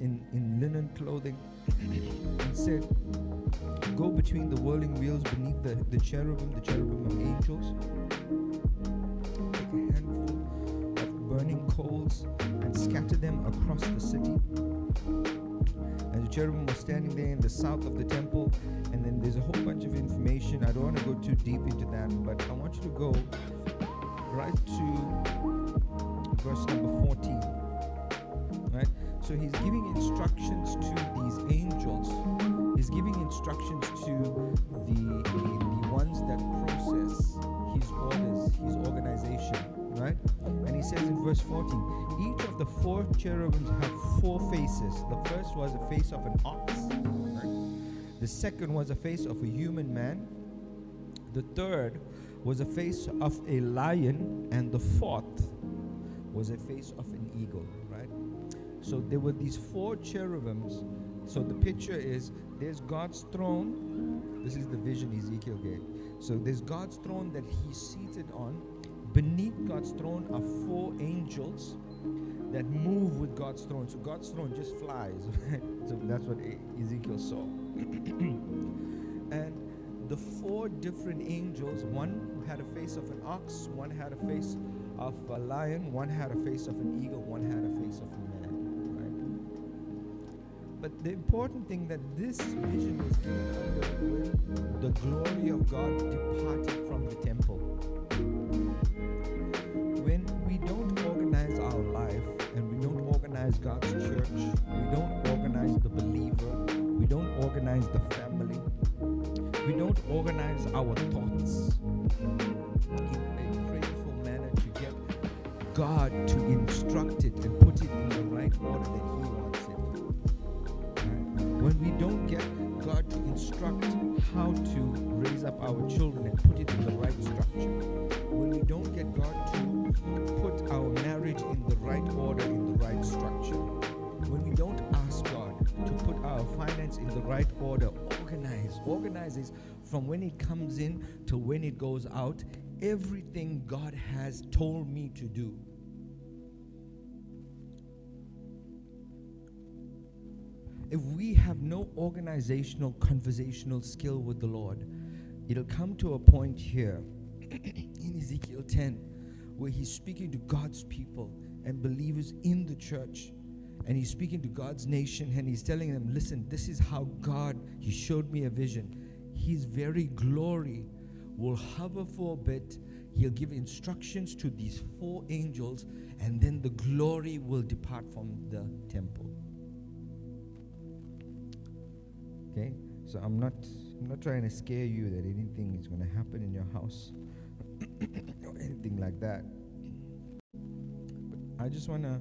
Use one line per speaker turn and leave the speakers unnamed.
in linen clothing, and said, "Go between the whirling wheels beneath the cherubim of angels. Take a handful of burning coals and scatter them across the city." And the cherubim was standing there in the south of the temple. And then there's a whole bunch of information. I don't want to go too deep into that, but I want you to go right to verse number 14. Right? So he's giving instructions to these angels. He's giving instructions to the ones that process his orders, his organization. Right? And he says in verse 14, each of the 4 cherubims have 4 faces. The first was a face of an ox. Right? The second was a face of a human man. The third was a face of a lion. And the fourth was a face of an eagle. Right? So there were these 4 cherubims. So the picture is, there's God's throne. This is the vision Ezekiel gave. So there's God's throne that he's seated on. Beneath God's throne are 4 angels that move with God's throne. So God's throne just flies. So that's what Ezekiel saw. And the 4 different angels, one had a face of an ox, one had a face of a lion, one had a face of an eagle, one had a face of a man. Right? But the important thing that this vision was given when the glory of God departed from the temple. When we don't organize our life and we don't organize God's church, we don't organize the believer, we don't organize the family, we don't organize our thoughts in a prayerful manner to get God to instruct it and put it in the right order that He wants it. Right? When we don't get God to instruct how to raise up our children and put it in the right structure, when we don't get God to put our marriage in the right order, in the right structure, when we don't ask God to put our finance in the right order, organize is from when it comes in to when it goes out, everything God has told me to do. If we have no organizational, conversational skill with the Lord, it'll come to a point here in Ezekiel 10 where he's speaking to God's people and believers in the church, and he's speaking to God's nation, and he's telling them, listen, this is how God, he showed me a vision. His very glory will hover for a bit. He'll give instructions to these 4 angels, and then the glory will depart from the temple. Okay, so I'm not trying to scare you that anything is going to happen in your house or anything like that. But I just want to